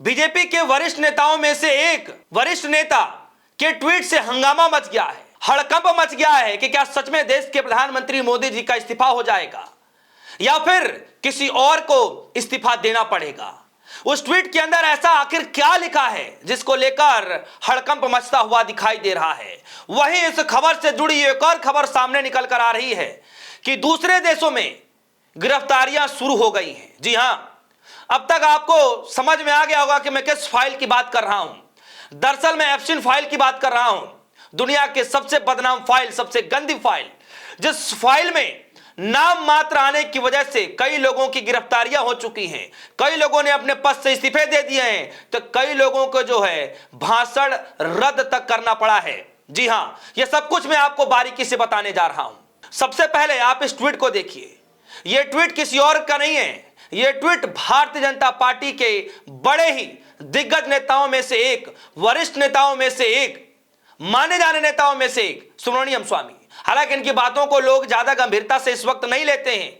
BJP के वरिष्ठ नेताओं में से एक वरिष्ठ नेता के ट्वीट से हंगामा मच गया है, हड़कंप मच गया है कि क्या सच में देश के प्रधानमंत्री मोदी जी का इस्तीफा हो जाएगा या फिर किसी और को इस्तीफा देना पड़ेगा। उस ट्वीट के अंदर ऐसा आखिर क्या लिखा है जिसको लेकर हड़कंप मचता हुआ दिखाई दे रहा है। वहीं इस खबर से जुड़ी एक और खबर सामने निकल कर आ रही है कि दूसरे देशों में गिरफ्तारियां शुरू हो गई हैं। जी हां, अब तक आपको समझ में आ गया होगा कि मैं किस फाइल की बात कर रहा हूं। दरअसल मैं एप्स्टीन फाइल की बात कर रहा हूं, दुनिया के सबसे बदनाम फाइल, सबसे गंदी फाइल, जिस फाइल में नाम मात्र आने की वजह से कई लोगों की गिरफ्तारियां हो चुकी हैं, कई लोगों ने अपने पद से इस्तीफे दे दिए हैं, तो कई लोगों को जो है भाषण रद्द तक करना पड़ा है। जी हां, यह सब कुछ मैं आपको बारीकी से बताने जा रहा हूं। सबसे पहले आप इस ट्वीट को देखिए। यह ट्वीट किसी और का नहीं है, यह ट्वीट भारतीय जनता पार्टी के बड़े ही दिग्गज नेताओं में से एक, वरिष्ठ नेताओं में से एक, माने जाने नेताओं में से एक सुब्रमण्यम स्वामी। हालांकि इनकी बातों को लोग ज्यादा गंभीरता से इस वक्त नहीं लेते हैं,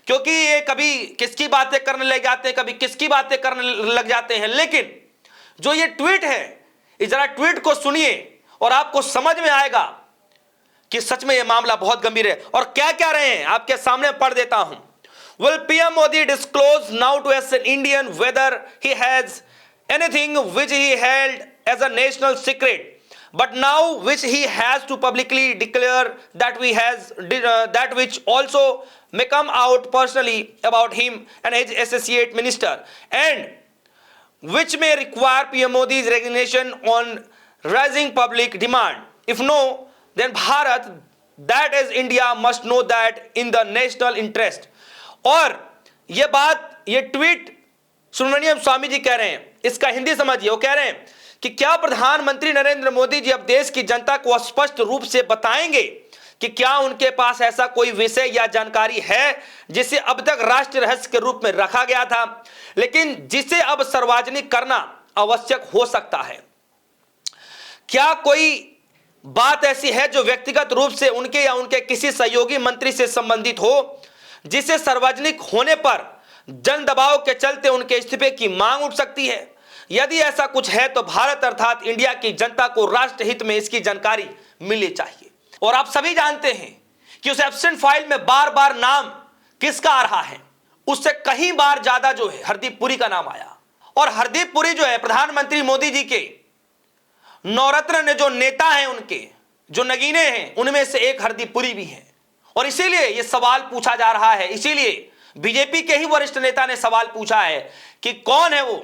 क्योंकि ये कभी किसकी बातें करने लग जाते हैं, कभी किसकी बातें करने लग जाते हैं। लेकिन जो ये ट्वीट है, इस जरा ट्वीट को सुनिए और आपको समझ में आएगा कि सच में यह मामला बहुत गंभीर है। और क्या क्या रहे हैं आपके सामने पढ़ देता हूं। Will PM Modi disclose now to as an Indian whether he has anything which he held as a national secret, but now which he has to publicly declare that we has that which also may come out personally about him and his associate minister, and which may require PM Modi's resignation on rising public demand. If no, then Bharat, that is India, must know that in the national interest. और ये बात, ये tweet Subramaniam Swami ji कह रहे हैं, इसका हिंदी समझिए। वो कह रहे हैं कि क्या प्रधानमंत्री नरेंद्र मोदी जी अब देश की जनता को स्पष्ट रूप से बताएंगे कि क्या उनके पास ऐसा कोई विषय या जानकारी है जिसे अब तक राष्ट्रीय रहस्य के रूप में रखा गया था, लेकिन जिसे अब सार्वजनिक करना आवश्यक हो सकता है। क्या कोई बात ऐसी है जो व्यक्तिगत रूप से उनके या उनके किसी सहयोगी मंत्री से संबंधित हो, जिसे सार्वजनिक होने पर जन दबाव के चलते उनके इस्तीफे की मांग उठ सकती है? यदि ऐसा कुछ है तो भारत अर्थात इंडिया की जनता को राष्ट्र हित में इसकी जानकारी मिलनी चाहिए। और आप सभी जानते हैं कि उस एब्सेंट फाइल में बार बार नाम किसका आ रहा है, उससे कहीं बार ज्यादा जो है हरदीप पुरी का नाम आया। और हरदीप पुरी जो है प्रधानमंत्री मोदी जी के नवरत्न ने जो नेता हैं, उनके जो नगीने हैं, उनमें से एक हरदीप पुरी भी है। और इसीलिए यह सवाल पूछा जा रहा है, इसीलिए बीजेपी के ही वरिष्ठ नेता ने सवाल पूछा है कि कौन है वो,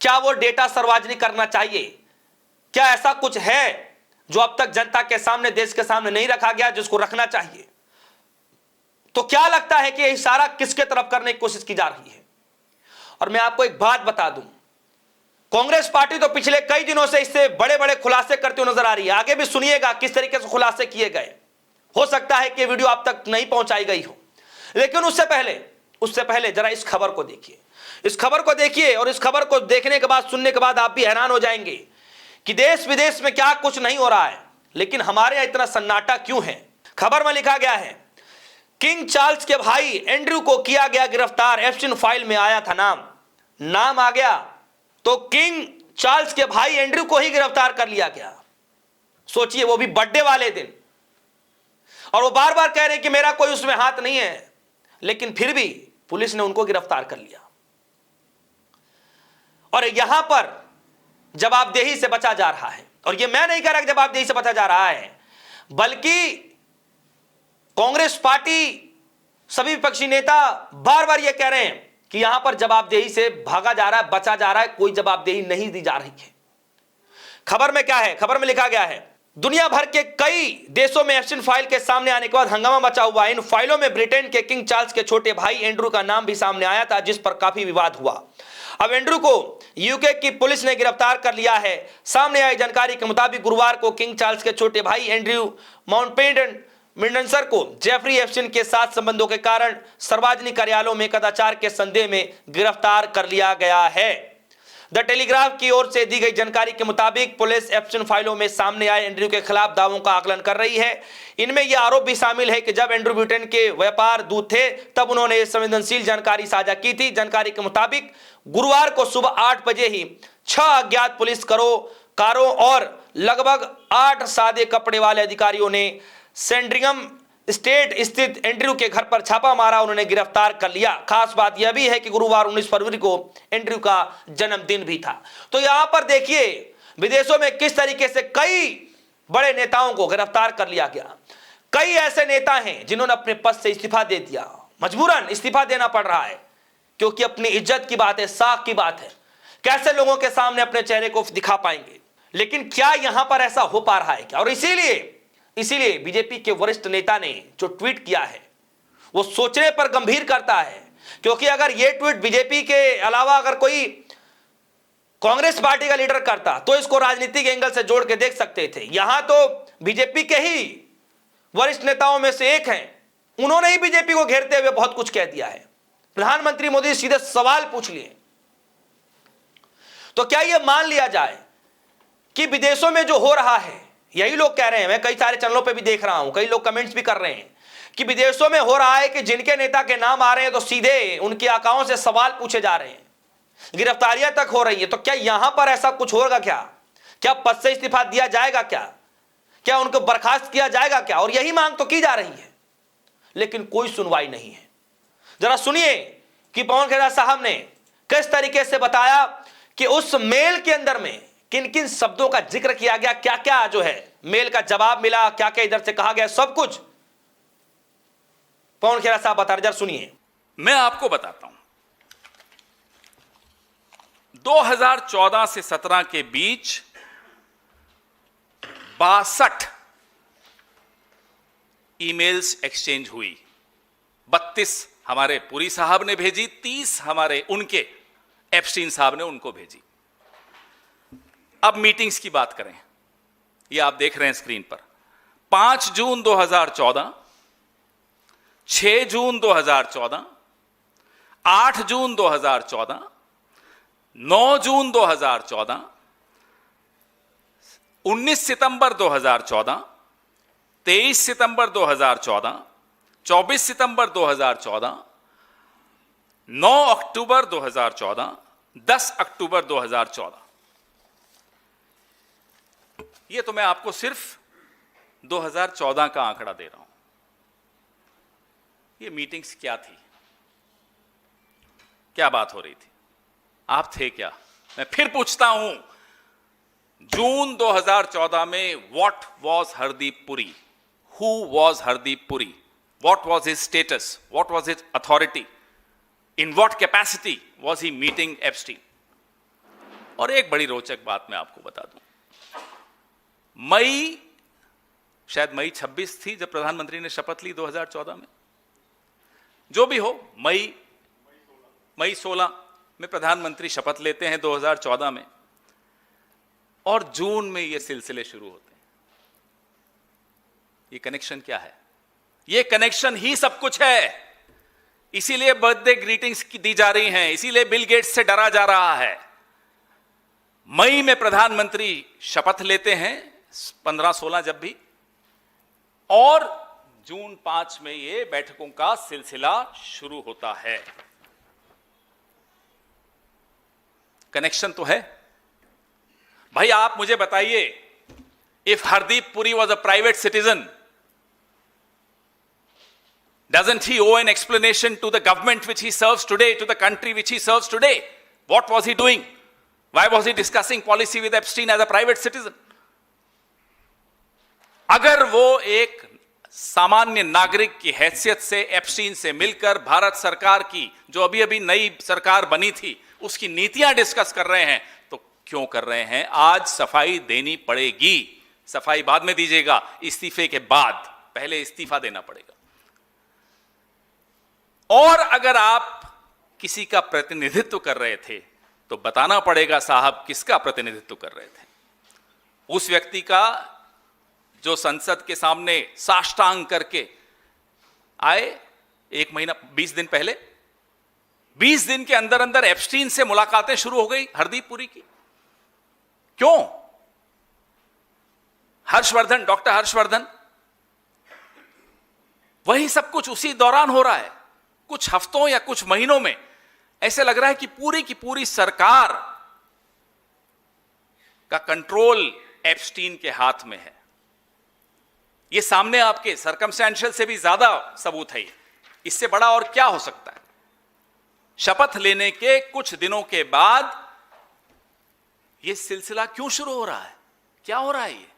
क्या वो डेटा सार्वजनिक करना चाहिए, क्या ऐसा कुछ है जो अब तक जनता के सामने, देश के सामने नहीं रखा गया, जिसको रखना चाहिए। तो क्या लगता है कि यह इशारा किसके तरफ करने की कोशिश की जा रही है? और मैं आपको एक बात बता दूं, कांग्रेस पार्टी तो पिछले कई दिनों से इससे बड़े बड़े खुलासे करती हुई नजर आ रही है। आगे भी सुनिएगा किस तरीके से खुलासे किए गए। हो सकता है कि वीडियो आप तक नहीं पहुंचाई गई हो, लेकिन उससे पहले जरा इस खबर को देखिए। इस खबर को देखिए और इस खबर को देखने के बाद, सुनने के बाद आप भी हैरान हो जाएंगे कि देश विदेश में क्या कुछ नहीं हो रहा है, लेकिन हमारे यहां इतना सन्नाटा क्यों है। खबर में लिखा गया है, किंग चार्ल्स के भाई एंड्रू को किया गया गिरफ्तार। एप्स्टीन फाइल में आया था नाम आ गया, तो किंग चार्ल्स के भाई एंड्रू को ही गिरफ्तार कर लिया गया। सोचिए, वो भी बर्थडे वाले दिन। और वो बार बार कह रहे हैं कि मेरा कोई उसमें हाथ नहीं है, लेकिन फिर भी पुलिस ने उनको गिरफ्तार कर लिया। और यहां पर जवाबदेही से बचा जा रहा है। और ये मैं नहीं कह रहा कि जवाबदेही से बचा जा रहा है, बल्कि कांग्रेस पार्टी, सभी विपक्षी नेता बार बार ये कह रहे हैं कि यहां पर जवाबदेही से भागा जा रहा है, बचा जा रहा है, कोई जवाबदेही नहीं दी जा रही है। खबर में क्या है? खबर में लिखा गया है, दुनिया भर के कई देशों में एप्स्टीन फाइल के सामने आने के बाद हंगामा मचा हुआ है। इन फाइलों में ब्रिटेन के किंग चार्ल्स के छोटे भाई एंड्रू का नाम भी सामने आया था, जिस पर काफी विवाद हुआ। अब एंड्रू को यूके की पुलिस ने गिरफ्तार कर लिया है। सामने आई जानकारी के मुताबिक गुरुवार को किंग चार्ल्स के छोटे भाई एंड्रू माउंटबेटन को जेफरी एप्स्टीन के साथ संबंधों के कारण सार्वजनिक कार्यालयों में कदाचार के संदेह में गिरफ्तार कर लिया गया है। द टेलीग्राफ की ओर से दी गई जानकारी के मुताबिक पुलिस एप्स्टीन फाइलों में सामने आए एंड्रयू के खिलाफ दावों का आकलन कर रही है। इनमें यह आरोप भी शामिल है कि जब एंड्रयू ब्रिटेन के व्यापार दूत थे तब उन्होंने संवेदनशील जानकारी साझा की थी। जानकारी के मुताबिक गुरुवार को सुबह 8 बजे ही 6 अज्ञात पुलिस कारों और लगभग 8 सादे कपड़े वाले अधिकारियों ने सैंड्रिंगम स्टेट स्थित एंड्रयू के घर पर छापा मारा, उन्होंने गिरफ्तार कर लिया। खास बात यह भी है कि गुरुवार 19 फरवरी को एंड्रयू का जन्मदिन भी था। तो यहां पर देखिए विदेशों में किस तरीके से कई बड़े नेताओं को गिरफ्तार कर लिया गया। कई ऐसे नेता हैं जिन्होंने अपने पद से इस्तीफा दे दिया, मजबूरन इस्तीफा देना पड़ रहा है क्योंकि अपनी इज्जत की बात है, साख की बात है, कैसे लोगों के सामने अपने चेहरे को दिखा पाएंगे। लेकिन क्या यहां पर ऐसा हो पा रहा है क्या? और इसीलिए बीजेपी के वरिष्ठ नेता ने जो ट्वीट किया है वो सोचने पर गंभीर करता है, क्योंकि अगर ये ट्वीट बीजेपी के अलावा अगर कोई कांग्रेस पार्टी का लीडर करता तो इसको राजनीतिक एंगल से जोड़ के देख सकते थे। यहां तो बीजेपी के ही वरिष्ठ नेताओं में से एक हैं, उन्होंने ही बीजेपी को घेरते हुए बहुत कुछ कह दिया है। प्रधानमंत्री मोदी सीधे सवाल पूछ लिए। तो क्या यह मान लिया जाए कि विदेशों में जो हो रहा है, यही लोग कह रहे हैं, मैं कई सारे चैनलों पे भी देख रहा हूं, कई लोग कमेंट्स भी कर रहे हैं कि विदेशों में हो रहा है कि जिनके नेता के नाम आ रहे हैं तो सीधे उनके आकाओं से सवाल पूछे जा रहे हैं, गिरफ्तारियां तक हो रही है। तो क्या यहां पर ऐसा कुछ होगा? क्या पद से इस्तीफा दिया जाएगा? क्या उनको बर्खास्त किया जाएगा क्या? और यही मांग तो की जा रही है, लेकिन कोई सुनवाई नहीं है। जरा सुनिए कि पवन खेड़ा साहब ने किस तरीके से बताया कि उस मेल के अंदर में किन किन शब्दों का जिक्र किया गया, क्या क्या जो है मेल का जवाब मिला, क्या क्या इधर से कहा गया, सब कुछ पवन खेड़ा साहब बता रहे। जरा सुनिए। मैं आपको बताता हूं, 2014 से 17 के बीच 62 ईमेल्स एक्सचेंज हुई। 32 हमारे पुरी साहब ने भेजी, 30 हमारे उनके एप्स्टीन साहब ने उनको भेजी। अब मीटिंग्स की बात करें, ये आप देख रहे हैं स्क्रीन पर। 5 जून 2014, 6 जून 2014, 8 जून 2014, 9 जून 2014, 19 सितंबर 2014, 23 सितंबर 2014, 24 सितंबर 2014, 9 अक्टूबर 2014, 10 अक्टूबर 2014। ये तो मैं आपको सिर्फ 2014 का आंकड़ा दे रहा हूं। ये मीटिंग्स क्या थी, क्या बात हो रही थी, आप थे क्या? मैं फिर पूछता हूं, जून 2014 में what was Hardeep Puri? Who was Hardeep Puri? What was his status? What was his authority? In what capacity was he meeting Epstein? और एक बड़ी रोचक बात मैं आपको बता दूं, शायद मई 26 थी जब प्रधानमंत्री ने शपथ ली 2014 में, जो भी हो, मई 16 में प्रधानमंत्री शपथ लेते हैं 2014 में, और जून में ये सिलसिले शुरू होते हैं। ये कनेक्शन क्या है? ये कनेक्शन ही सब कुछ है। इसीलिए बर्थडे ग्रीटिंग्स दी जा रही हैं, इसीलिए बिल गेट्स से डरा जा रहा है। मई में प्रधानमंत्री शपथ लेते हैं 15-16 जब भी, और जून 5 में ये बैठकों का सिलसिला शुरू होता है। कनेक्शन तो है भाई। आप मुझे बताइए, if Hardeep Puri was a private citizen, doesn't he owe an explanation to the government which he serves today, to the country which he serves today? What was he doing? Why was he discussing policy with Epstein as a private citizen? अगर वो एक सामान्य नागरिक की हैसियत से Epstein से मिलकर भारत सरकार की, जो अभी अभी नई सरकार बनी थी, उसकी नीतियां डिस्कस कर रहे हैं, तो क्यों कर रहे हैं? आज सफाई देनी पड़ेगी। सफाई बाद में दीजिएगा, इस्तीफे के बाद, पहले इस्तीफा देना पड़ेगा। और अगर आप किसी का प्रतिनिधित्व कर रहे थे तो बताना पड़ेगा साहब किसका प्रतिनिधित्व कर रहे थे। उस व्यक्ति का जो संसद के सामने साष्टांग करके आए 1 महीना 20 दिन पहले, 20 दिन के अंदर अंदर एप्स्टीन से मुलाकातें शुरू हो गई हरदीप पुरी की। क्यों? हर्षवर्धन, डॉक्टर हर्षवर्धन, वही सब कुछ उसी दौरान हो रहा है। कुछ हफ्तों या कुछ महीनों में ऐसे लग रहा है कि पूरी की पूरी सरकार का कंट्रोल एप्स्टीन के हाथ में है। ये सामने आपके सर्कमस्टेंशियल से भी ज्यादा सबूत है। इससे बड़ा और क्या हो सकता है? शपथ लेने के कुछ दिनों के बाद यह सिलसिला क्यों शुरू हो रहा है? क्या हो रहा है ये?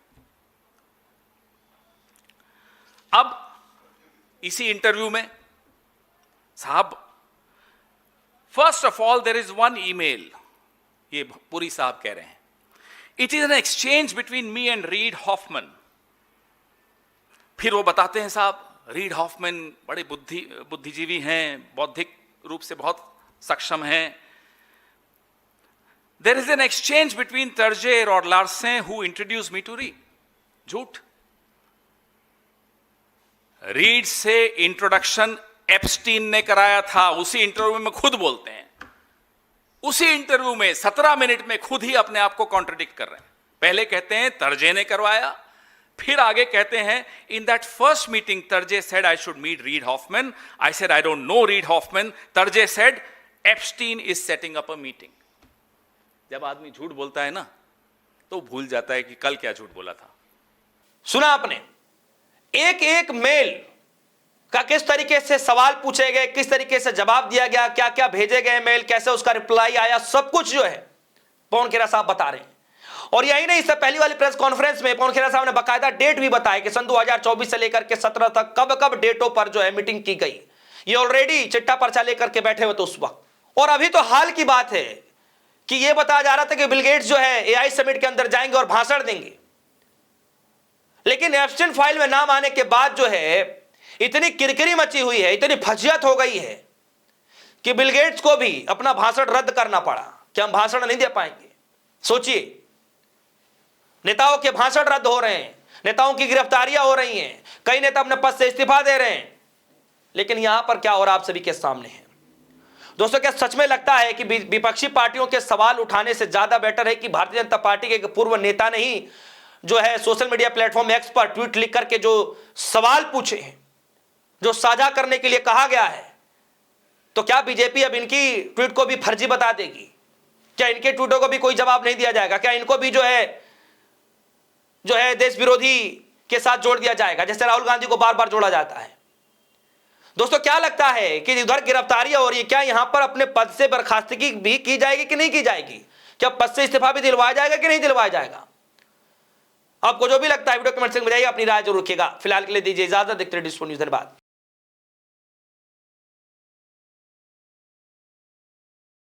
अब इसी इंटरव्यू में साहब, first of all there is one email, ये पुरी साहब कह रहे हैं, it is an exchange between me and Reid Hoffman. फिर वो बताते हैं साहब, रीड हॉफमैन बड़े बुद्धिजीवी हैं, बौद्धिक रूप से बहुत सक्षम हैं। There is an exchange between Terje और Larsen who introduce me to Reid. झूठ। रीड से इंट्रोडक्शन एप्स्टीन ने कराया था। उसी इंटरव्यू में खुद बोलते हैं, उसी इंटरव्यू में 17 मिनट में खुद ही अपने आप को कॉन्ट्रडिक्ट कर रहे हैं। पहले कहते हैं तर्जे ने करवाया, फिर आगे कहते हैं in that first meeting Terje said I should meet Reid Hoffman, I said I don't know Reid Hoffman, Terje said Epstein is setting up a meeting. जब आदमी झूठ बोलता है ना, तो भूल जाता है कि कल क्या झूठ बोला था। सुना आपने एक एक मेल का किस तरीके से सवाल पूछे गए, किस तरीके से जवाब दिया गया, क्या क्या भेजे गए मेल, कैसे उसका रिप्लाई आया, सब कुछ जो है पवन खेरा साहब बता रहे हैं। और यही नहीं, इससे पहली वाली प्रेस कॉन्फ्रेंस में पवन खेरा साहब ने बकायदा डेट भी बताया कि सन 2024 से लेकर के 17 तक कब कब डेटों पर जो है मीटिंग की गई। ये ऑलरेडी चिट्टा पर्चा लेकर के बैठे हुए थे उस वक्त। और अभी तो हाल की बात है कि यह बताया जा रहा था कि बिल गेट्स जो है एआई समिट के अंदर जाएंगे और भाषण देंगे। लेकिन एप्स्टीन फाइल में नाम आने के बाद जो है इतनी किरकिरी मची हुई है, इतनी फजियत हो गई है कि बिल गेट्स को भी अपना भाषण रद्द करना पड़ा कि हम भाषण नहीं दे पाएंगे। सोचिए, नेताओं के भाषण रद्द हो रहे हैं, नेताओं की गिरफ्तारियां हो रही हैं, कई नेता अपने पद से इस्तीफा दे रहे हैं, लेकिन यहां पर क्या हो रहा है आप सभी के सामने है। दोस्तों, क्या सच में लगता है कि विपक्षी पार्टियों के सवाल उठाने से ज्यादा बेटर है कि भारतीय जनता पार्टी के एक पूर्व नेता ने ही जो है सोशल मीडिया प्लेटफॉर्म एक्स पर ट्वीट लिख करके जो सवाल पूछे हैं, जो साझा करने के लिए कहा गया है, तो क्या बीजेपी अब इनकी ट्वीट को भी फर्जी बता देगी? क्या इनके ट्वीटों को भी कोई जवाब नहीं दिया जाएगा? क्या इनको भी जो है देश विरोधी के साथ जोड़ दिया जाएगा, जैसे राहुल गांधी को बार बार जोड़ा जाता है? दोस्तों, क्या लगता है कि उधर गिरफ्तारियां हो रही है, क्या यहां पर अपने पद से बर्खास्तगी भी की जाएगी कि नहीं की जाएगी? क्या पद से इस्तीफा भी दिलवाया जाएगा कि नहीं दिलवाया जाएगा? आपको जो भी लगता है वीडियो कमेंट सेक्शन में बताइए, अपनी राय जरूर रखिएगा। फिलहाल के लिए दीजिए इजाजत। देखते रहिए डिस्को न्यूज़। धन्यवाद।